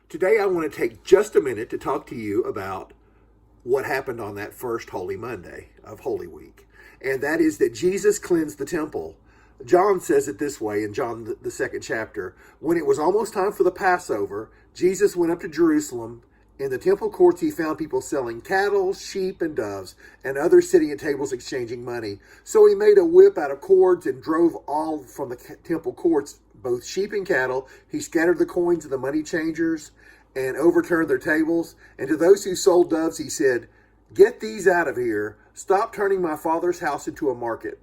Today, I want to take just a minute to talk to you about what happened on that first Holy Monday of Holy Week. And that is that Jesus cleansed the temple. John says it this way in John, the second chapter. When it was almost time for the Passover, Jesus went up to Jerusalem. In the temple courts, he found people selling cattle, sheep, and doves, and others sitting at tables exchanging money. So he made a whip out of cords and drove all from the temple courts, both sheep and cattle. He scattered the coins of the money changers and overturned their tables. And to those who sold doves, he said, "Get these out of here. Stop turning my Father's house into a market."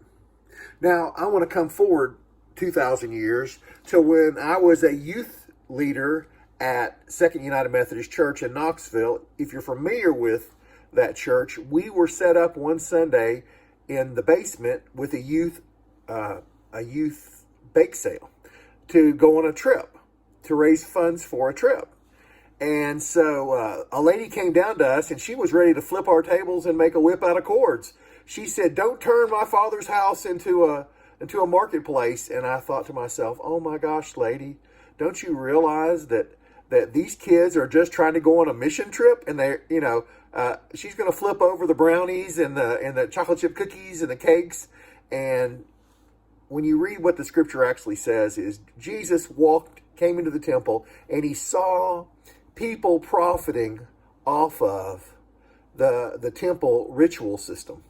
Now, I want to come forward 2,000 years to when I was a youth leader at Second United Methodist Church in Knoxville. If you're familiar with that church, we were set up one Sunday in the basement with a youth bake sale to go on a trip, to raise funds for a trip. And so a lady came down to us, and she was ready to flip our tables and make a whip out of cords. She said, "Don't turn my Father's house into a marketplace." And I thought to myself, "Oh my gosh, lady, don't you realize that these kids are just trying to go on a mission trip, and she's going to flip over the brownies and the chocolate chip cookies and the cakes." And when you read what the scripture actually says, is Jesus came into the temple, and he saw people profiting off of the temple ritual system.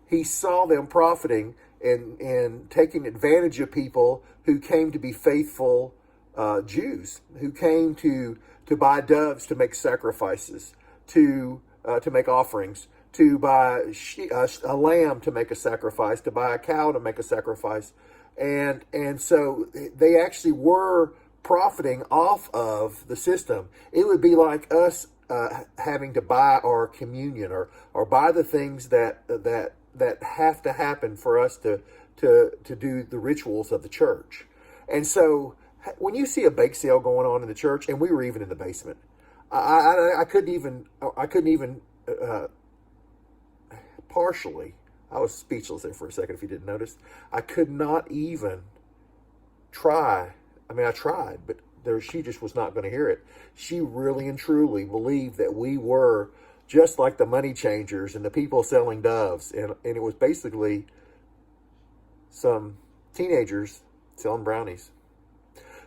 He saw them profiting and taking advantage of people who came to be faithful Jews, who came to buy doves to make sacrifices, to make offerings, to buy a lamb to make a sacrifice, to buy a cow to make a sacrifice. And so they actually were profiting off of the system. It would be like us having to buy our communion or buy the things that have to happen for us to do the rituals of the church. And so when you see a bake sale going on in the church, and we were even in the basement, I couldn't even partially, I was speechless there for a second if you didn't notice. I could not even try. I mean, I tried, but she just was not going to hear it. She really and truly believed that we were just like the money changers and the people selling doves. And it was basically some teenagers selling brownies.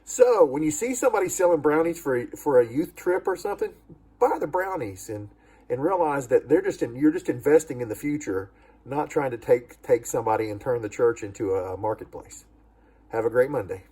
So when you see somebody selling brownies for a youth trip or something, buy the brownies and realize that you're just investing in the future, not trying to take somebody and turn the church into a marketplace. Have a great Monday.